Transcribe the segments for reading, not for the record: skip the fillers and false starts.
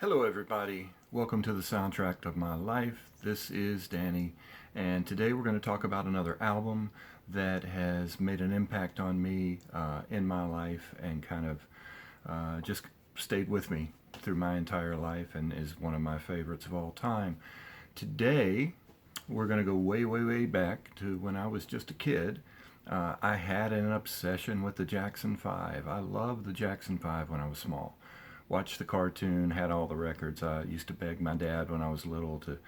Hello everybody, welcome to the soundtrack of my life. This is Danny, and today we're going to talk about another album that has made an impact on me in my life and kind of just stayed with me through my entire life and is one of my favorites of all time. Today we're going to go way back to when I was just a kid. I had an obsession with the Jackson 5. I loved the Jackson 5 when I was small. Watched the cartoon, had all the records. I used to beg my dad when I was little to.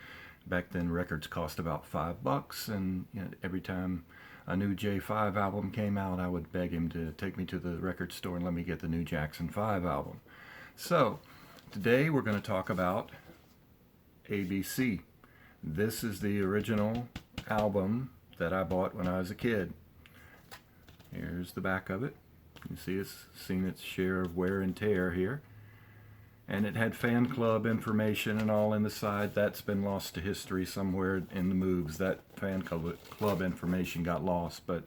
Back then, records cost about $5, and every time a new J5 album came out, I would beg him to take me to the record store and let me get the new Jackson 5 album. So, today we're going to talk about ABC. This is the original album that I bought when I was a kid. Here's the back of it. You see it's seen its share of wear and tear here. And it had fan club information and all in the side. That's been lost to history somewhere in the moves. That fan club information got lost. But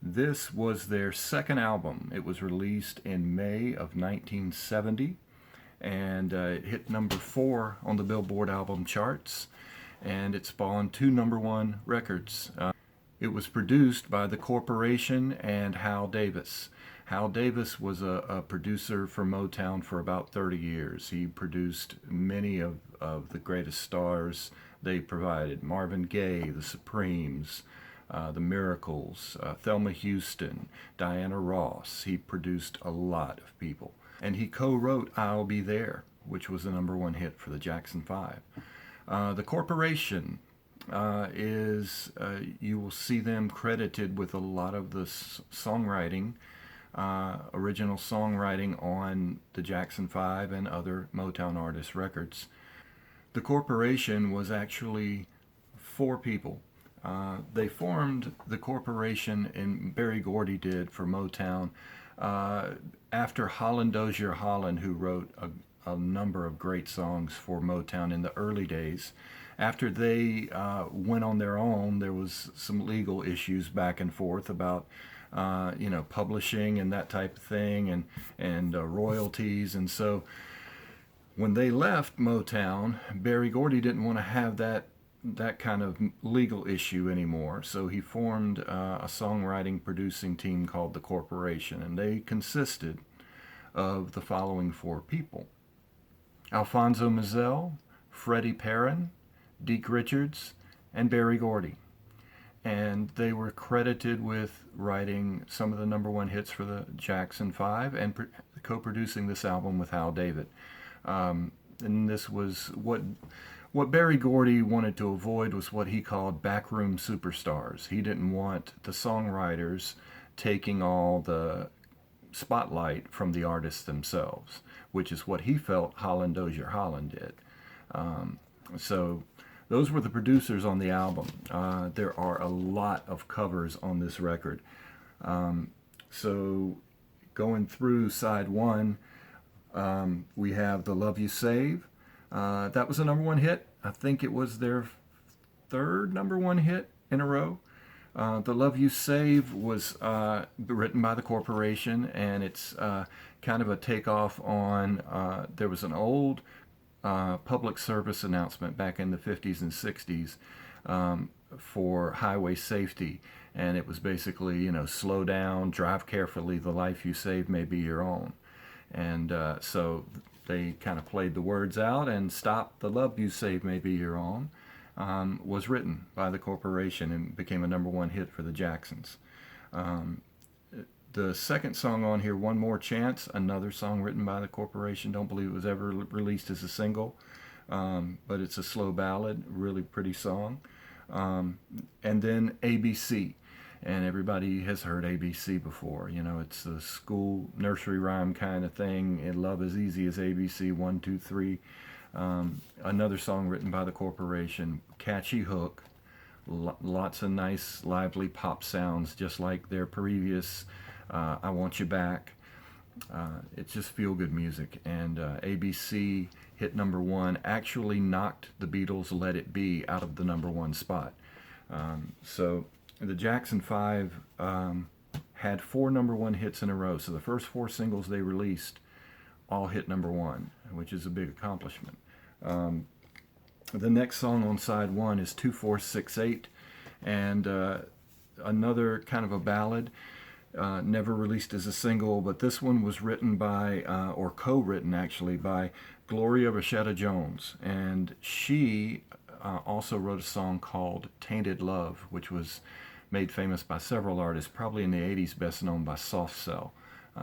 this was their second album. It was released in May of 1970. And it hit number 4 on the Billboard album charts. And it spawned 2 #1 records. It was produced by the Corporation and Hal Davis. Hal Davis was a producer for Motown for about 30 years. He produced many of the greatest stars they provided. Marvin Gaye, the Supremes, the Miracles, Thelma Houston, Diana Ross. He produced a lot of people. And he co-wrote I'll Be There, which was a #1 hit for the Jackson 5. The Corporation you will see them credited with a lot of the songwriting, original songwriting on the Jackson 5 and other Motown artist records. The Corporation was actually 4 people. They formed the Corporation, and Berry Gordy did, for Motown after Holland Dozier Holland, who wrote a number of great songs for Motown in the early days. After they went on their own, there was some legal issues back and forth about publishing and that type of thing, and royalties. And so when they left Motown, Berry Gordy didn't want to have that kind of legal issue anymore. So he formed a songwriting producing team called the Corporation, and they consisted of the following 4 people: Alfonso Mizell, Freddie Perrin, Deke Richards, and Berry Gordy. And they were credited with writing some of the #1 hits for the Jackson 5 and co-producing this album with Hal David. And this was what Berry Gordy wanted to avoid, was what he called backroom superstars. He didn't want the songwriters taking all the spotlight from the artists themselves, which is what he felt Holland Dozier Holland did. So those were the producers on the album. There are a lot of covers on this record. So going through side 1, we have The Love You Save. That was a #1 hit. I think it was their 3rd #1 hit in a row. The Love You Save was written by the Corporation, and it's kind of a takeoff on, there was an old public service announcement back in the 50s and 60s for highway safety. And it was basically, slow down, drive carefully, the life you save may be your own. And so they kind of played the words out, and Stop, the Love You Save May Be Your Own was written by the Corporation and became a #1 hit for the Jacksons. The second song on here, One More Chance, another song written by the Corporation. Don't believe it was ever released as a single, but it's a slow ballad, really pretty song. And then ABC. And everybody has heard ABC before. It's the school nursery rhyme kind of thing. And Love is Easy as ABC, 1, 2, 3. Another song written by the Corporation. Catchy hook. Lots of nice, lively pop sounds, just like their previous I Want You Back. It's just feel-good music. And ABC hit #1, actually knocked the Beatles' Let It Be out of the #1 spot. So the Jackson 5 had 4 #1 hits in a row. So the first 4 singles they released all hit #1. which is a big accomplishment. The next song on side one is 2468, and another kind of a ballad, never released as a single, but this one was written by, or co-written actually, by Gloria Rashetta Jones, and she also wrote a song called Tainted Love, which was made famous by several artists, probably in the 80s, best known by Soft Cell.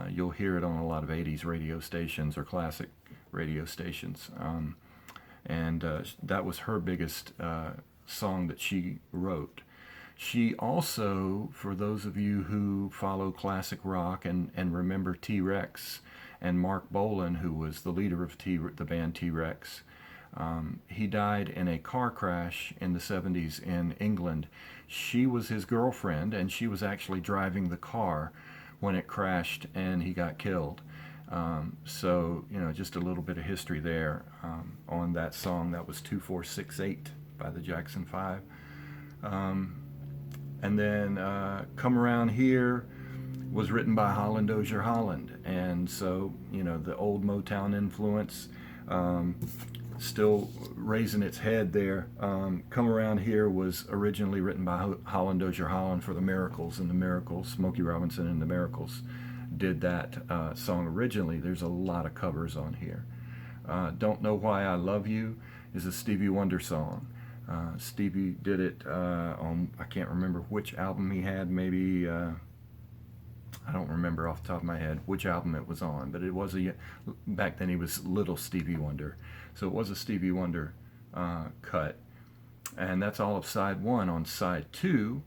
You'll hear it on a lot of 80s radio stations or classic radio stations. And that was her biggest song that she wrote. She also, for those of you who follow classic rock and remember T-Rex and Mark Bolan, who was the leader of the band T-Rex, he died in a car crash in the 70s in England. She was his girlfriend, and she was actually driving the car when it crashed and he got killed. So, just a little bit of history there on that song. That was 2468 by the Jackson 5. And then Come Around Here was written by Holland Dozier Holland. And so, the old Motown influence still raising its head there. Come Around Here was originally written by Holland Dozier Holland for the Miracles, and the Miracles, Smokey Robinson and the Miracles did that song originally. There's a lot of covers on here. Don't Know Why I Love You is a Stevie Wonder song. Stevie did it on, I can't remember which album he had, maybe, I don't remember off the top of my head which album it was on, but it was back then he was Little Stevie Wonder. So it was a Stevie Wonder cut. And that's all of side one. On side two,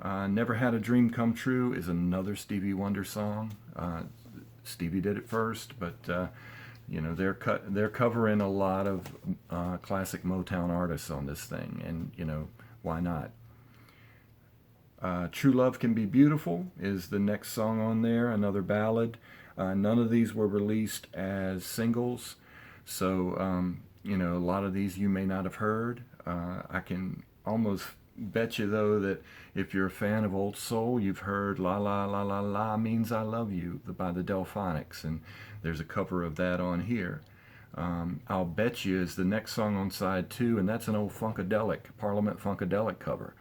Never Had a Dream Come True is another Stevie Wonder song. Stevie did it first, but they're covering a lot of classic Motown artists on this thing, and why not? True Love Can Be Beautiful is the next song on there, another ballad. None of these were released as singles, so a lot of these you may not have heard. I can almost bet you, though, that if you're a fan of old soul, you've heard La La La La La Means I Love You by the Delphonics, and there's a cover of that on here. I'll Bet You is the next song on side two, and that's an old Funkadelic, Parliament Funkadelic cover,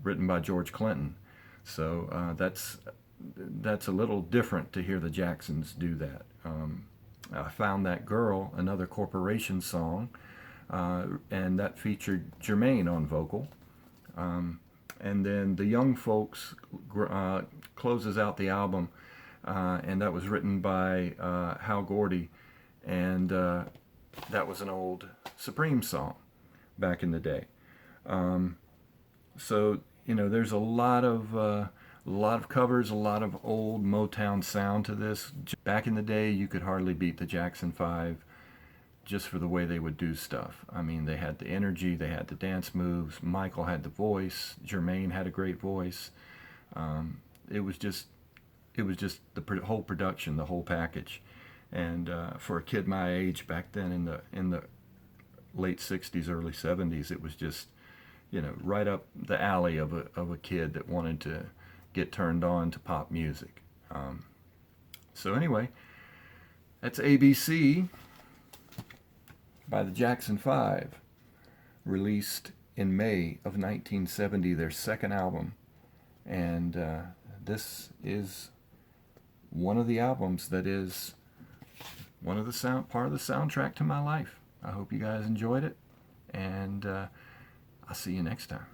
written by George Clinton. So that's a little different to hear the Jacksons do that. I Found That Girl, another Corporation song, and that featured Jermaine on vocal. And then The Young Folks closes out the album, and that was written by Hal Gordy, and that was an old Supreme song back in the day. So there's a lot of covers, a lot of old Motown sound to this. Back in the day, you could hardly beat the Jackson 5 just for the way they would do stuff. I mean, they had the energy, they had the dance moves, Michael had the voice, Jermaine had a great voice. It was just the whole production, the whole package. And for a kid my age back then in the late 60s, early 70s, it was just, right up the alley of a kid that wanted to get turned on to pop music. So anyway, that's ABC by the Jackson 5, released in May of 1970, their second album. And this is one of the albums that is part of the soundtrack to my life. I hope you guys enjoyed it, and I'll see you next time.